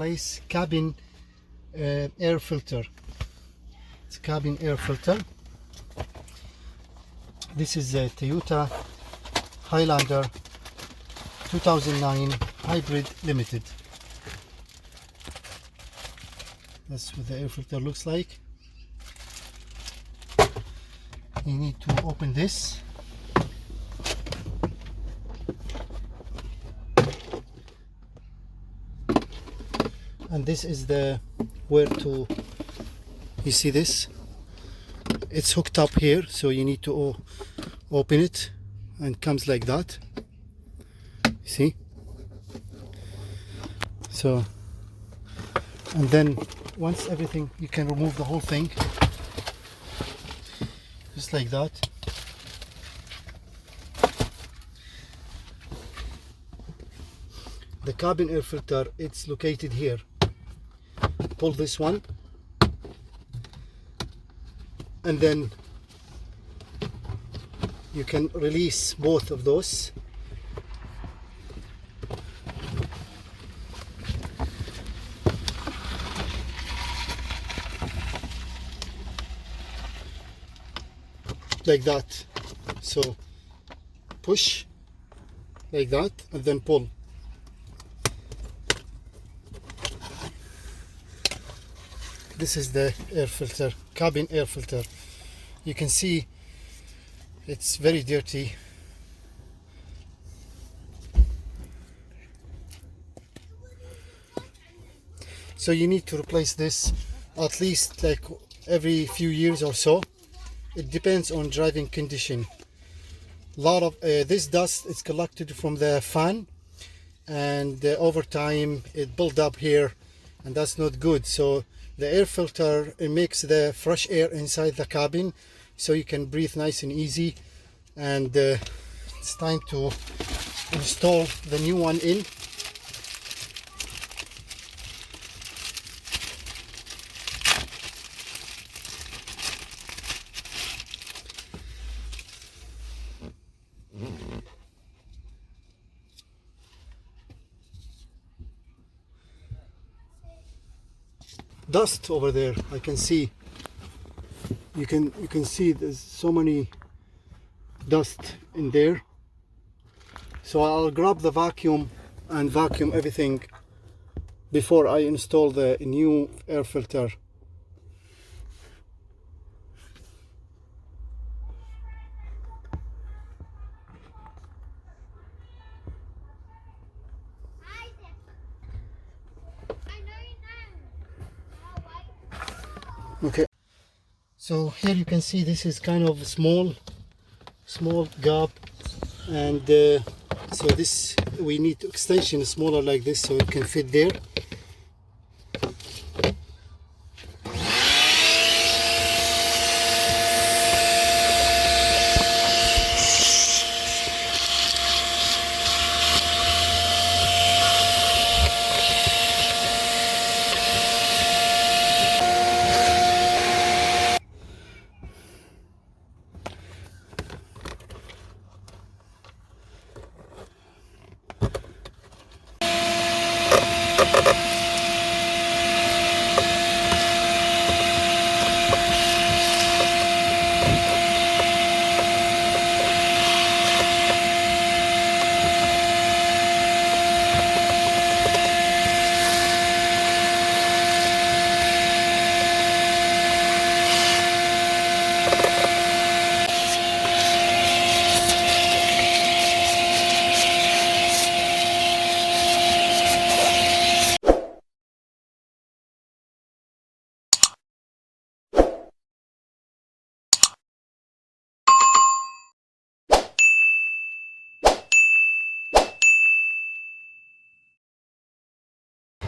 replace cabin air filter. It's cabin air filter. This is a Toyota Highlander 2009 Hybrid Limited. That's what the air filter looks like. You need to open this. And this is the where to, you see this? It's hooked up here, so you need to open it, and it comes like that. See? So, and then once everything, you can remove the whole thing, just like that. The cabin air filter, it's located here. Pull this one, and then you can release both of those. Like that. So push like that and then pull. This is the air filter, cabin air filter. You can see it's very dirty. So you need to replace this at least like every few years or so. It depends on driving condition. A lot of this dust is collected from the fan, and over time it build up here, and that's not good. So the air filter, it makes the fresh air inside the cabin, so you can breathe nice and easy. And it's time to install the new one in. Dust over there, I can see. You can see there's so many dust in there. So I'll grab the vacuum and vacuum everything before I install the new air filter. Okay, so here you can see this is kind of a small gap, and so this, we need extension smaller like this so it can fit there.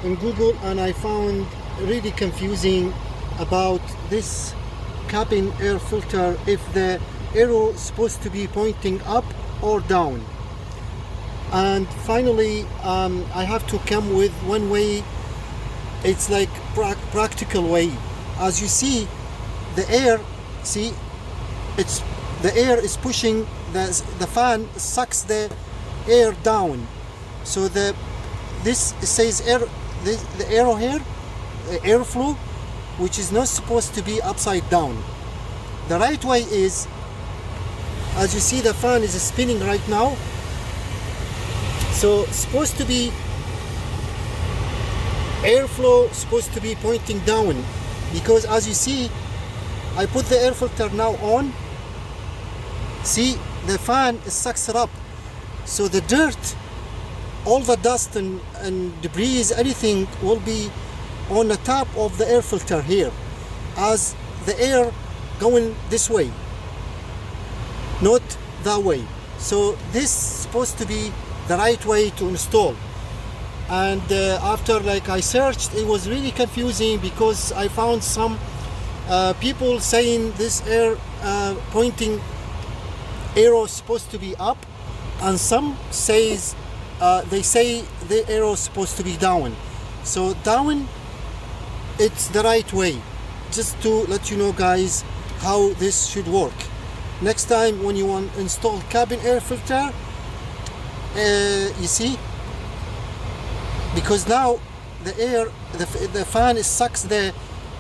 In Google, and I found really confusing about this cabin air filter, if the arrow is supposed to be pointing up or down. And finally I have to come with one way. It's like practical way. As you see, the air, see, it's the air is pushing, the fan sucks the air down. So this says air, the arrow here, the airflow, which is not supposed to be upside down. The right way is, as you see, the fan is spinning right now, so supposed to be airflow supposed to be pointing down, because as you see, I put the air filter now on. See, the fan sucks it up, so the dirt, all the dust and debris, anything will be on the top of the air filter here, as the air going this way, not that way. So this is supposed to be the right way to install. And after like I searched, it was really confusing, because I found some people saying this air pointing arrow is supposed to be up, and some says they say the arrow is supposed to be down. So down, it's the right way. Just to let you know, guys, how this should work. Next time when you want to install cabin air filter, you see, because now the air, the fan sucks the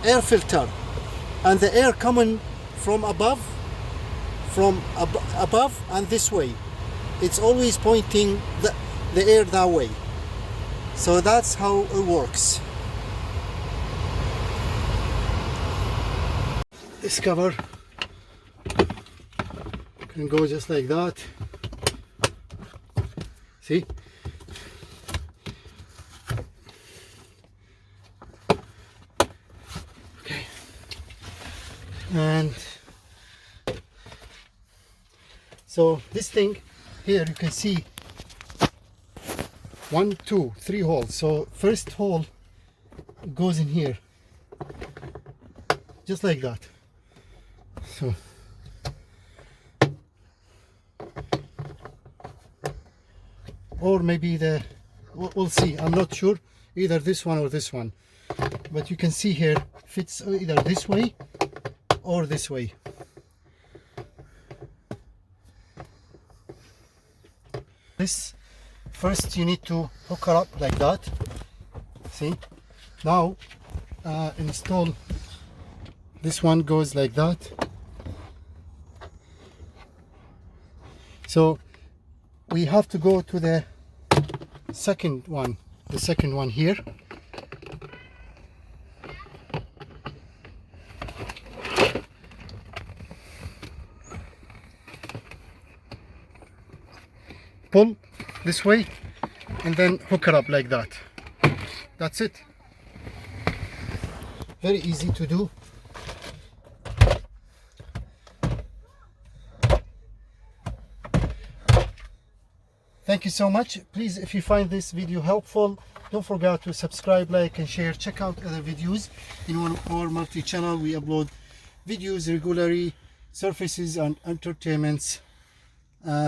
air filter, and the air coming from above and this way, it's always pointing the air that way. So that's how it works. This cover can go just like that. See? Okay. And so this thing here, you can see 1, 2, 3 holes. So first hole goes in here, just like that. So or maybe we'll see, I'm not sure, either this one or this one, but you can see here fits either this way or this way. This first you need to hook her up like that. See, now install. This one goes like that. So we have to go to the second one here. Pull this way and then hook it up like that. That's it. Very easy to do. Thank you so much. Please, if you find this video helpful, don't forget to subscribe, like and share. Check out other videos in our multi-channel. We upload videos regularly, surfaces and entertainments,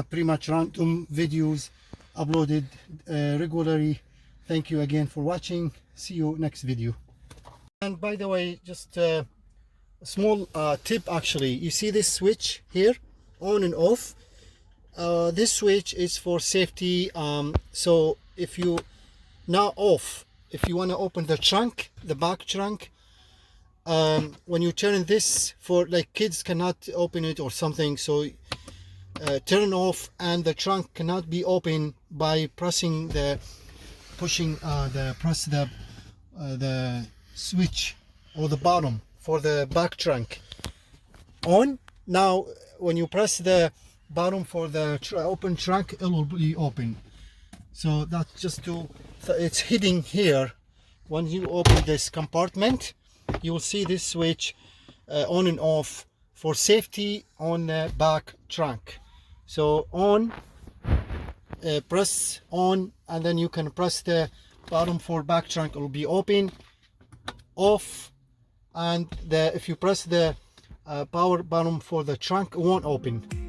pretty much random videos uploaded regularly. Thank you again for watching. See you next video. And by the way, just a small tip actually. You see this switch here, on and off? This switch is for safety. So if you now off, if you want to open the trunk, the back trunk, when you turn this, for like kids cannot open it or something, so turn off, and the trunk cannot be opened by pressing the switch or the bottom for the back trunk on. Now when you press the bottom for the open trunk, it will be open. So that's just to, it's hidden here. When you open this compartment, you will see this switch on and off for safety on the back trunk. So on, press on, and then you can press the bottom for back trunk, it will be open. Off, and if you press the power button for the trunk, it won't open.